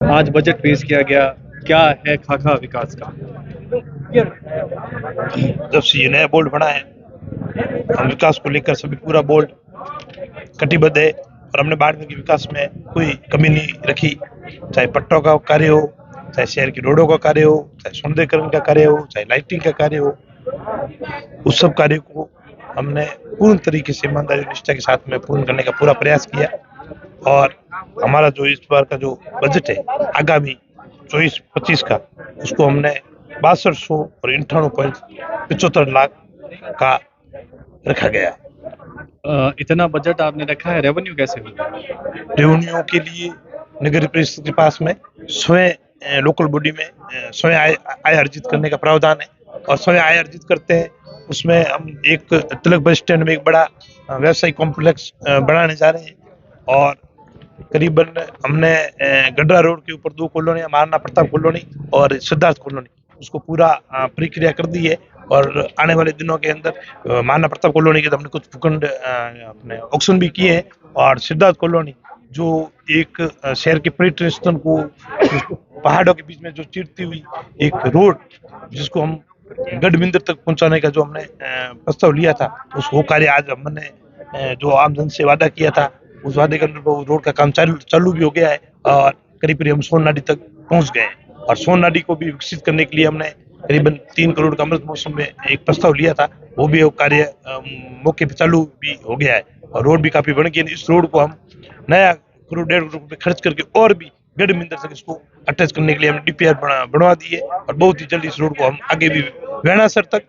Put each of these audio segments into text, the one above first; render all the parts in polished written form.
आज बजट पेश किया गया, क्या है खाका विकास का? जब से ये नया बोर्ड बना है, हम विकास को लेकर सभी पूरा बोर्ड कटिबद्ध है और हमने बाड़मेर के विकास में कोई कमी नहीं रखी। चाहे पट्टों का कार्य हो, चाहे शहर की रोडों का कार्य हो, चाहे सौंदर्यीकरण का कार्य हो, चाहे लाइटिंग का कार्य हो, उस सब कार्य को हमने पूर्ण तरीके से ईमानदारी और निष्ठा के साथ में पूर्ण करने का पूरा प्रयास किया। और हमारा जो इस बार का जो बजट है आगामी 24-25 का, उसको हमने 6200 और 98.75 लाख का रखा गया है। इतना बजट आपने रखा है, रेवेन्यू कैसे होगा? रेवेन्यू के लिए नगर परिषद के पास में स्वयं लोकल बॉडी में स्वयं आय अर्जित करने का प्रावधान है और स्वयं आय अर्जित करते हैं। उसमें हम एक तिलक बस स्टैंड में एक बड़ा व्यवसायिक कॉम्प्लेक्स बनाने जा रहे हैं और करीबन हमने गडरा रोड के ऊपर 2 कॉलोनियां, महाराणा प्रताप कॉलोनी और सिद्धार्थ कॉलोनी, उसको पूरा प्रक्रिया कर दी है और आने वाले दिनों के अंदर महाराणा प्रताप कॉलोनी के तो हमने कुछ भूखंड अपने ऑक्शन भी किए हैं और सिद्धार्थ कॉलोनी जो एक शहर के पर्यटन को पहाड़ों के बीच में जो चीरती हुई एक रोड, जिसको हम गढ़विंदर तक पहुंचाने का जो हमने प्रस्ताव लिया था, उस वो कार्य आज हमने जो आमजन से वादा किया था, उस वादे के अंदर वो रोड का काम चालू भी हो गया है और करीब करीब हम सोन नाडी तक पहुंच गए हैं। और सोन नाडी को भी विकसित करने के लिए हमने करीबन 3 करोड़ का अमृत महोत्सव में एक प्रस्ताव लिया था, वो भी वो कार्य मौके पर चालू भी हो गया है और रोड भी काफी बन गई है। इस रोड को हम नया करोड़ 1.5 करोड़ रुपए खर्च करके और भी गढ़विंदर तक इसको अटैच करने के लिए हमने डीपीआर बनवा दी है और बहुत ही जल्द इस रोड को हम आगे भी वेणासर तक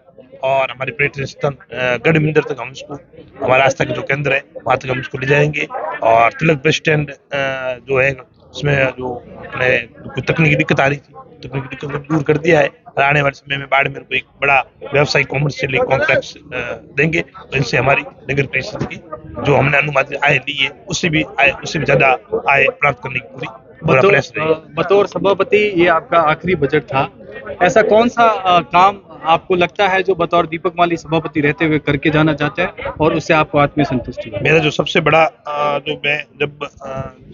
और हमारे पर्यटन स्थल गढ़विंदर तक हम इसको, हमारा आस्था का जो केंद्र है वहां तक हम इसको ले जाएंगे। और तिलक बस स्टैंड जो है उसमें जो अपने कोई तकनीकी दिक्कत आ रही थी, तकनीकी दिक्कत को दूर कर दिया है और आने वाले समय में बाड़मेर को एक बड़ा व्यवसायिक कॉमर्शियल कॉम्प्लेक्स देंगे। तो इनसे हमारी नगर परिषद की जो हमने अनुमानित आय ली है उससे भी ज्यादा आय प्राप्त करने की पूरा प्रयास रहेगा। बतौर सभापति ये आपका आखिरी बजट था, ऐसा कौन सा काम आपको लगता है जो बतौर दीपक माली सभापति रहते हुए करके जाना चाहते हैं और उससे आपको आत्मीय संतुष्टि है? मेरा जो सबसे बड़ा जो मैं जब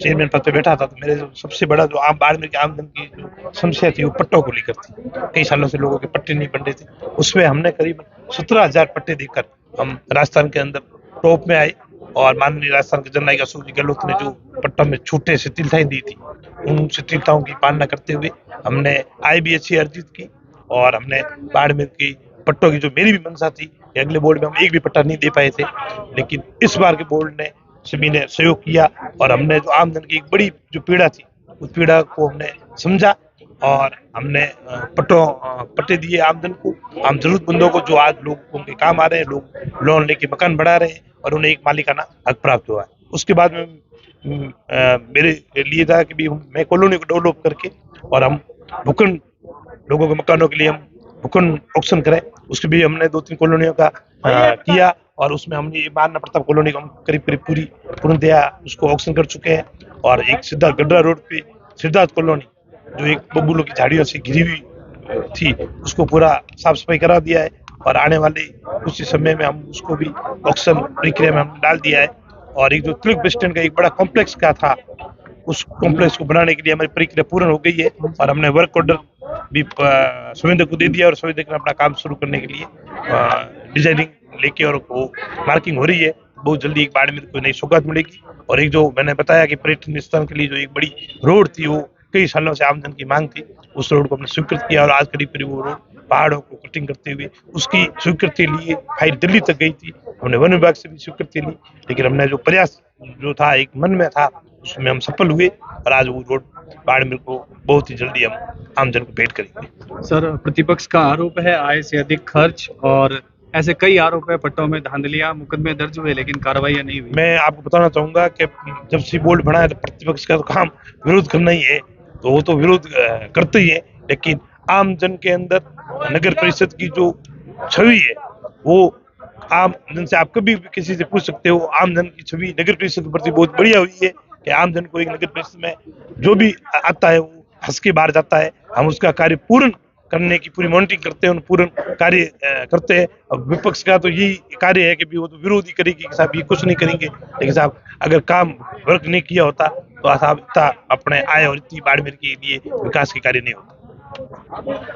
चेयरमैन पद पे बैठा था, तो मेरे जो सबसे बड़ा जो आम बाड़मेर के आमजन की जो समस्या थी वो पट्टों को लेकर थी। कई सालों से लोगों के पट्टे नहीं बन रहे थे, उसमें हमने करीब 17,000 पट्टे देकर हम राजस्थान के अंदर टॉप में आए और माननीय राजस्थान के जननायक अशोक जी गहलोत ने जो पट्टों में छूटे शिथिलताएं दी थी, उन शिथिलताओं की पालना करते हुए हमने आय भी अच्छी अर्जित की और हमने बाड़मेर की पट्टों की जो मेरी भी मंशा थी कि अगले बोर्ड में हम एक भी पट्टा नहीं दे पाए थे, लेकिन इस बार के बोर्ड ने सभी ने सहयोग किया और हमने जो आमजन की एक बड़ी जो पीड़ा थी उस पीड़ा को हमने समझा और हमने पट्टे दिए आमजन को, आम जरूरतमंदों को जो आज लोगों के काम आ रहे हैं। लोग लोन लेके मकान बढ़ा रहे हैं और उन्हें एक मालिकाना हक प्राप्त हुआ है। उसके बाद में मेरे लिए था कि भी मैं कॉलोनी को डेवलप करके और हम भूखंड लोगों के मकानों के लिए हम भूखंड ऑक्शन करें। उसके भी हमने 2-3 कॉलोनियों का किया और उसमें हमने महाराणा प्रताप कॉलोनी को हम करीब करीब पूर्णतया उसको ऑक्शन कर चुके हैं और एक सीधा गड्ढा रोड पे सिद्धार्थ कॉलोनी जो एक बबूलों की झाड़ियों से घिरी हुई थी, उसको पूरा साफ सफाई करा दिया है और आने वाले कुछ समय में हम उसको भी ऑक्शन प्रक्रिया में हम डाल दिया है। और एक जो तिलक बस स्टैंड का एक बड़ा कॉम्प्लेक्स का था, उस कॉम्प्लेक्स को बनाने के लिए हमारी प्रक्रिया पूर्ण हो गई है और हमने वर्क ऑर्डर भी संवेदक को दे दिया और संवेदक ने अपना काम शुरू करने के लिए डिजाइनिंग लेके और वो मार्किंग हो रही है। बहुत जल्दी एक बाड़मेर को नई सौगात मिलेगी। और एक जो मैंने बताया कि पर्यटन स्थल के लिए जो एक बड़ी रोड थी, वो कई सालों से आमजन की मांग थी, उस रोड को हमने स्वीकृत किया और आज करीब करीब वो रोड पहाड़ों को कटिंग करते हुए उसकी स्वीकृति लिए फाइल दिल्ली तक गई थी। हमने वन विभाग से भी स्वीकृति ली, लेकिन हमने जो प्रयास जो था एक मन में था उसमें हम सफल हुए और आज वो रोड बाड़मेर को बहुत ही जल्दी हम आमजन को भेंट करेंगे। सर, प्रतिपक्ष का आरोप है आय से अधिक खर्च और ऐसे कई आरोप है, पट्टों में धांधलियां, मुकदमे दर्ज हुए लेकिन कार्रवाई नहीं हुई। मैं आपको बताना चाहूंगा कि जब से बोर्ड बना है तो प्रतिपक्ष का तो काम विरोध करना ही है, तो वो तो विरोध करते ही है, लेकिन आम जन के अंदर नगर परिषद की जो छवि है वो आम जन से आप कभी भी किसी से पूछ सकते हो, आम जन की छवि नगर परिषद के प्रति बहुत बढ़िया हुई है कि आम जन को एक नगर परिषद में जो भी आता है वो हंस के बाहर जाता है। हम उसका कार्य पूर्ण करने की पूरी मॉनिटरिंग करते हैं, उन पूर्ण कार्य करते हैं। और विपक्ष का तो यही कार्य है कि भी वो तो विरोध ही करेगी कि साहब ये कुछ नहीं करेंगे, लेकिन साहब अगर काम वर्क नहीं किया होता तो साहब इतना अपने आय और इतनी बाड़मेर के लिए विकास के कार्य नहीं होता।